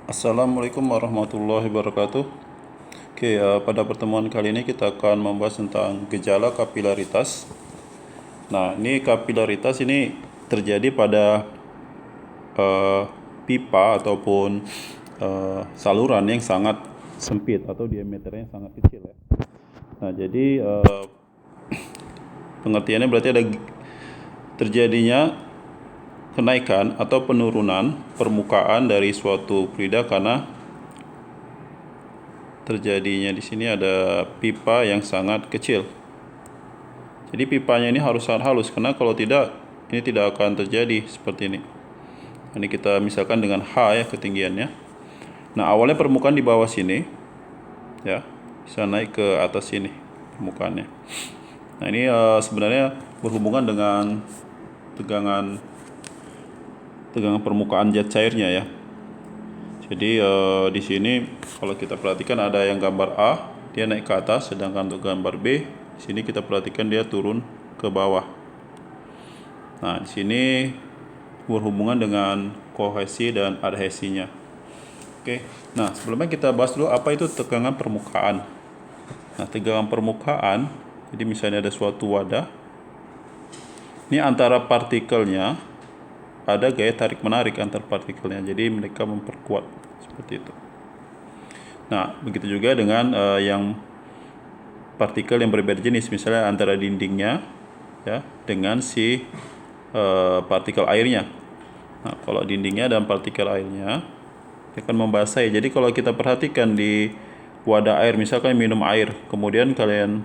Assalamualaikum warahmatullahi wabarakatuh. Oke, pada pertemuan kali ini kita akan membahas tentang gejala kapilaritas. Nah, ini kapilaritas ini terjadi pada eh, pipa ataupun saluran yang sangat sempit atau diameternya sangat kecil ya. Nah, jadi pengertiannya berarti ada terjadinya kenaikan atau penurunan permukaan dari suatu fluida karena terjadinya di sini ada pipa yang sangat kecil. Jadi pipanya ini harus sangat halus karena kalau tidak ini tidak akan terjadi seperti ini. Ini kita misalkan dengan H ya ketinggiannya. Nah, awalnya permukaan di bawah sini ya, bisa naik ke atas sini permukaannya. Nah, ini sebenarnya berhubungan dengan tegangan permukaan zat cairnya ya. Jadi di sini kalau kita perhatikan ada yang gambar A, dia naik ke atas, sedangkan untuk gambar B, di sini kita perhatikan dia turun ke bawah. Nah, di sini berhubungan dengan kohesi dan adhesinya. Oke. Nah, sebelumnya kita bahas dulu apa itu tegangan permukaan. Nah, tegangan permukaan, jadi misalnya ada suatu wadah. Ini antara partikelnya ada gaya tarik menarik antar partikelnya. Jadi mereka memperkuat seperti itu. Nah, begitu juga dengan yang partikel yang berbeda jenis, misalnya antara dindingnya ya dengan si partikel airnya. Nah, kalau dindingnya dan partikel airnya akan membasahi. Jadi kalau kita perhatikan di wadah air, misalkan minum air, kemudian kalian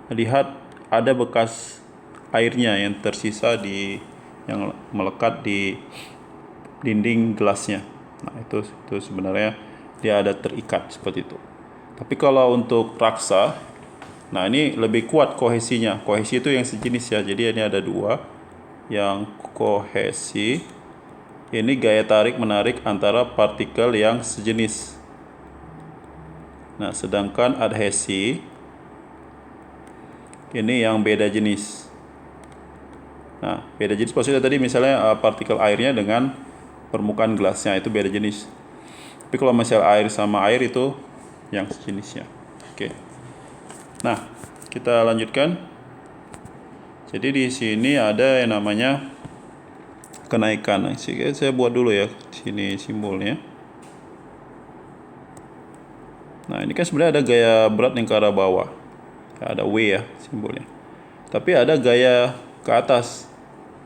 lihat ada bekas airnya yang tersisa yang melekat di dinding gelasnya. Nah, itu sebenarnya dia ada terikat seperti itu. Tapi kalau untuk raksa, nah ini lebih kuat kohesinya. Kohesi itu yang sejenis ya. Jadi ini ada dua. Yang kohesi ini gaya tarik menarik antara partikel yang sejenis. Nah, sedangkan adhesi ini yang beda jenis. Nah, beda jenis maksudnya tadi misalnya partikel airnya dengan permukaan gelasnya itu beda jenis. Tapi kalau misalnya air sama air itu yang sejenisnya. Oke. Nah, kita lanjutkan. Jadi di sini ada yang namanya kenaikan. Nah, saya buat dulu ya di sini simbolnya. Nah, ini kan sebenarnya ada gaya berat yang ke arah bawah. Ada W ya simbolnya. Tapi ada gaya ke atas.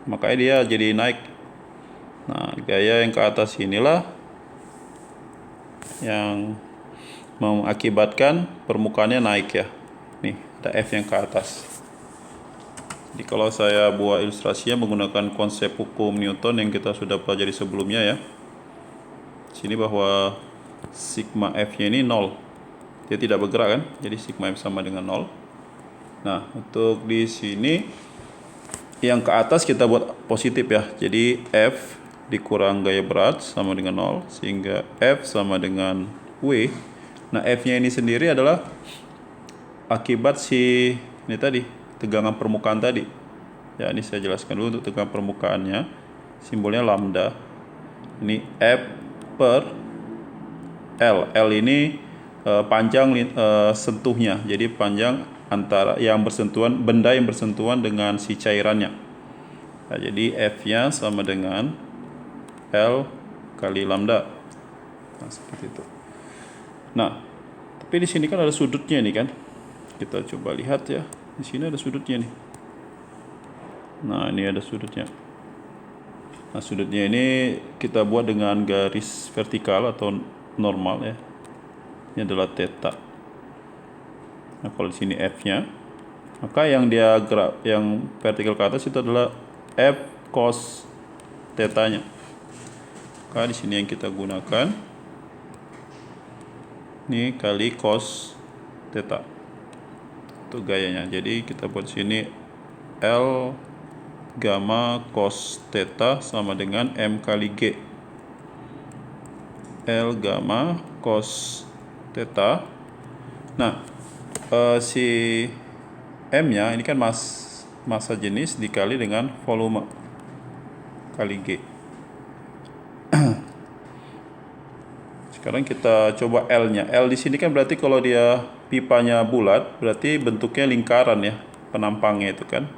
Makanya dia jadi naik. Nah, gaya yang ke atas inilah yang mengakibatkan permukaannya naik ya. Nih, ada F yang ke atas. Jadi kalau saya buat ilustrasinya menggunakan konsep hukum Newton yang kita sudah pelajari sebelumnya ya. Sini bahwa sigma F-nya ini 0. Dia tidak bergerak kan? Jadi sigma F sama dengan 0. Nah, untuk di sini yang ke atas kita buat positif ya. Jadi F dikurang gaya berat sama dengan 0 sehingga F sama dengan W. Nah, F-nya ini sendiri adalah akibat si ini tadi, tegangan permukaan tadi. Ya, ini saya jelaskan dulu untuk tegangan permukaannya. Simbolnya lambda. Ini F per L. L ini panjang sentuhnya. Jadi panjang antara benda yang bersentuhan dengan si cairannya. Nah, jadi F-nya sama dengan L kali lambda. Nah, seperti itu. Nah, tapi di sini kan ada sudutnya nih kan. Kita coba lihat ya. Di sini ada sudutnya nih. Nah, ini ada sudutnya. Nah, sudutnya ini kita buat dengan garis vertikal atau normal ya. Ini adalah theta. Nah, kalau di sini F-nya, maka yang dia gerak yang vertikal ke atas itu adalah F cos theta-nya. Maka di sini yang kita gunakan ini kali cos theta. Itu gayanya. Jadi kita buat sini L gamma cos theta sama dengan M kali G. L gamma cos theta. Nah, si M-nya ini kan massa jenis dikali dengan volume kali G. Sekarang kita coba L-nya. L di sini kan berarti kalau dia pipanya bulat, berarti bentuknya lingkaran ya, penampangnya itu kan.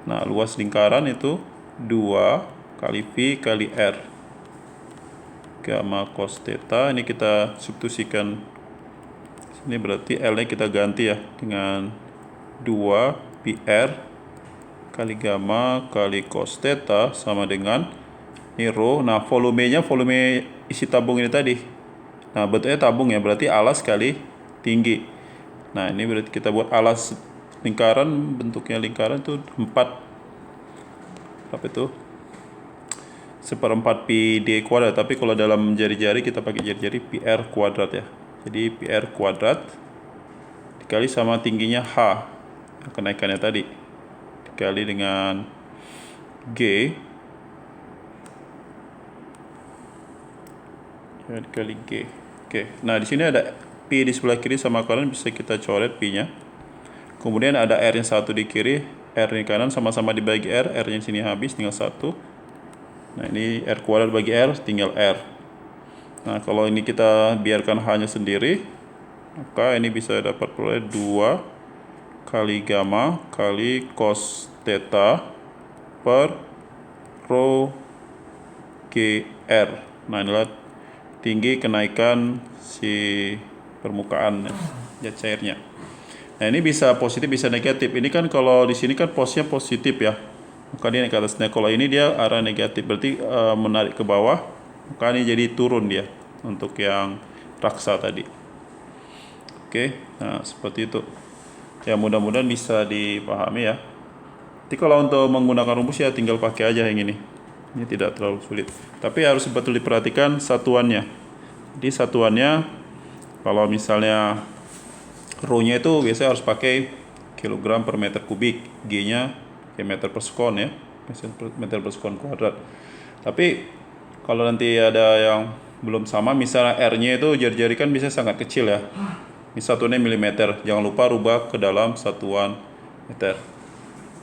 Nah, luas lingkaran itu 2 kali V kali R. Gamma cos theta, ini kita substitusikan. Ini berarti L-nya kita ganti ya dengan 2 PR kali gamma kali cos theta sama dengan ini rho. Nah, volumenya volume isi tabung ini tadi. Nah, bentuknya tabung ya, berarti alas kali tinggi. Nah, ini berarti kita buat alas lingkaran, bentuknya lingkaran itu 4. Apa itu? 1/4 pi d kuadrat. Tapi kalau dalam jari-jari kita pakai jari-jari PR kuadrat ya. Jadi PR kuadrat dikali sama tingginya H, kenaikannya tadi, dikali dengan G ya, dikali G. Oke, nah di sini ada Pi di sebelah kiri sama kanan, bisa kita coret Pi-nya. Kemudian ada R-nya 1 di kiri, R-nya kanan, sama-sama dibagi R, R-nya sini habis, tinggal 1. Nah, ini R kuadrat bagi R, tinggal R. Nah, kalau ini kita biarkan H-nya sendiri, maka ini bisa dapat oleh 2 kali gamma kali cos theta per rho GR. Nah, inilah tinggi kenaikan si permukaan zat cairnya. Nah, ini bisa positif bisa negatif. Ini kan kalau di sini kan posnya positif ya, maka dia naik ke atas. Nah, kalau ini dia arah negatif, berarti menarik ke bawah, maka ini jadi turun dia untuk yang raksa tadi. Oke, nah seperti itu. Ya, mudah-mudahan bisa dipahami ya. Jadi kalau untuk menggunakan rumus ya tinggal pakai aja yang ini. Ini tidak terlalu sulit. Tapi harus betul diperhatikan satuannya. Jadi satuannya kalau misalnya rho-nya itu biasanya harus pakai kilogram per meter kubik, G-nya kayak meter per sekon ya, meter per sekon kuadrat. Tapi kalau nanti ada yang belum sama, misalnya R-nya itu jari-jari kan bisa sangat kecil ya. Ini satuannya milimeter, jangan lupa rubah ke dalam satuan meter.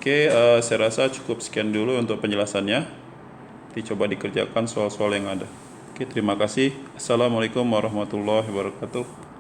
Oke, saya rasa cukup sekian dulu untuk penjelasannya. Dicoba dikerjakan soal-soal yang ada. Oke, terima kasih. Assalamualaikum warahmatullahi wabarakatuh.